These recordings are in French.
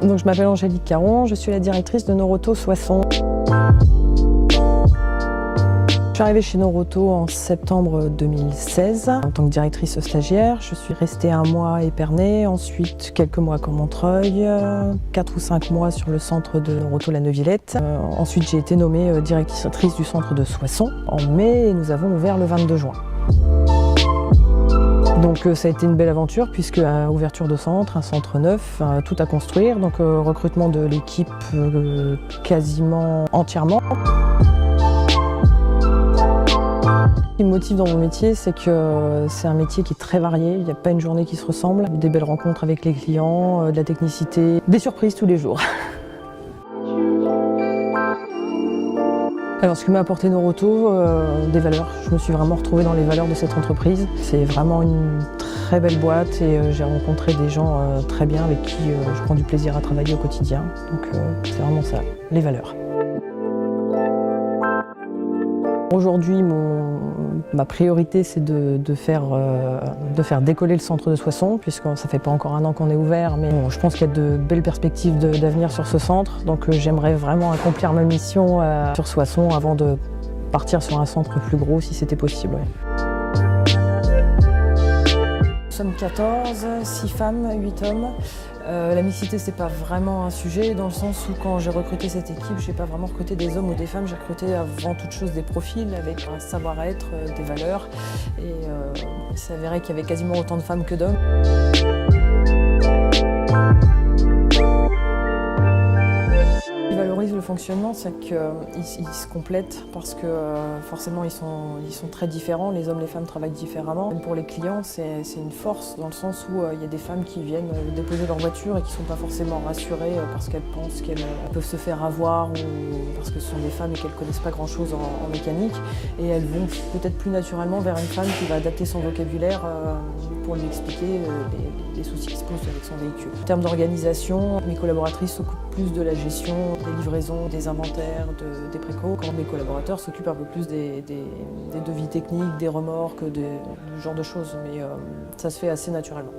Donc, je m'appelle Angélique Caron, je suis la directrice de Noroto Soissons. Je suis arrivée chez Noroto en septembre 2016 en tant que directrice stagiaire. Je suis restée 1 mois à Épernay, ensuite quelques mois à Montreuil, 4 ou 5 mois sur le centre de Noroto La Neuvillette. Ensuite j'ai été nommée directrice du centre de Soissons en mai et nous avons ouvert le 22 juin. Donc ça a été une belle aventure puisque ouverture de centre, un centre neuf, tout à construire, donc recrutement de l'équipe quasiment entièrement. Ce qui me motive dans mon métier, c'est que c'est un métier qui est très varié, il n'y a pas une journée qui se ressemble. Des belles rencontres avec les clients, de la technicité, des surprises tous les jours. Alors ce que m'a apporté Noroto, des valeurs. Je me suis vraiment retrouvée dans les valeurs de cette entreprise. C'est vraiment une très belle boîte et j'ai rencontré des gens très bien avec qui je prends du plaisir à travailler au quotidien. Donc c'est vraiment ça, les valeurs. Aujourd'hui, ma priorité, c'est de faire décoller le centre de Soissons, puisque ça ne fait pas encore 1 an qu'on est ouvert, mais bon, je pense qu'il y a de belles perspectives d'avenir sur ce centre. Donc j'aimerais vraiment accomplir ma mission sur Soissons avant de partir sur un centre plus gros, si c'était possible. Ouais. Nous sommes 14, 6 femmes, 8 hommes. La mixité, c'est pas vraiment un sujet, dans le sens où quand j'ai recruté cette équipe, j'ai pas vraiment recruté des hommes ou des femmes, j'ai recruté avant toute chose des profils avec un savoir-être, des valeurs. Et il s'avérait qu'il y avait quasiment autant de femmes que d'hommes. Le fonctionnement, c'est qu'ils se complètent parce que forcément ils sont très différents, les hommes et les femmes travaillent différemment. Même pour les clients, c'est une force dans le sens où il y a des femmes qui viennent déposer leur voiture et qui ne sont pas forcément rassurées parce qu'elles pensent qu'elles peuvent se faire avoir ou parce que ce sont des femmes et qu'elles ne connaissent pas grand-chose en mécanique, et elles vont peut-être plus naturellement vers une femme qui va adapter son vocabulaire pour lui expliquer les soucis qui se posent avec son véhicule. En termes d'organisation, mes collaboratrices s'occupent plus de la gestion des livraisons, des inventaires, des précaux, quand mes collaborateurs s'occupent un peu plus des devis techniques, des remorques, du genre de choses, mais ça se fait assez naturellement.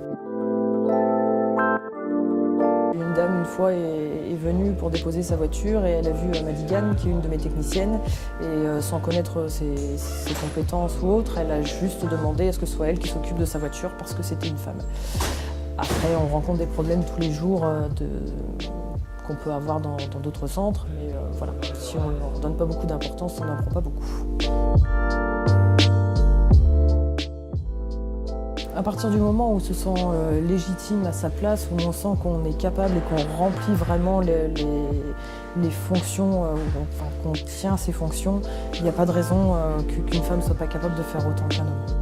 Une dame, une fois, est venue pour déposer sa voiture et elle a vu Madigan, qui est une de mes techniciennes, et sans connaître ses compétences ou autres, elle a juste demandé à ce que ce soit elle qui s'occupe de sa voiture parce que c'était une femme. Après, on rencontre des problèmes tous les jours qu'on peut avoir dans d'autres centres, mais voilà, si on ne leur donne pas beaucoup d'importance, on n'en prend pas beaucoup. À partir du moment où on se sent légitime à sa place, où on sent qu'on est capable et qu'on remplit vraiment les fonctions, qu'on tient ses fonctions, il n'y a pas de raison qu'une femme ne soit pas capable de faire autant qu'un homme.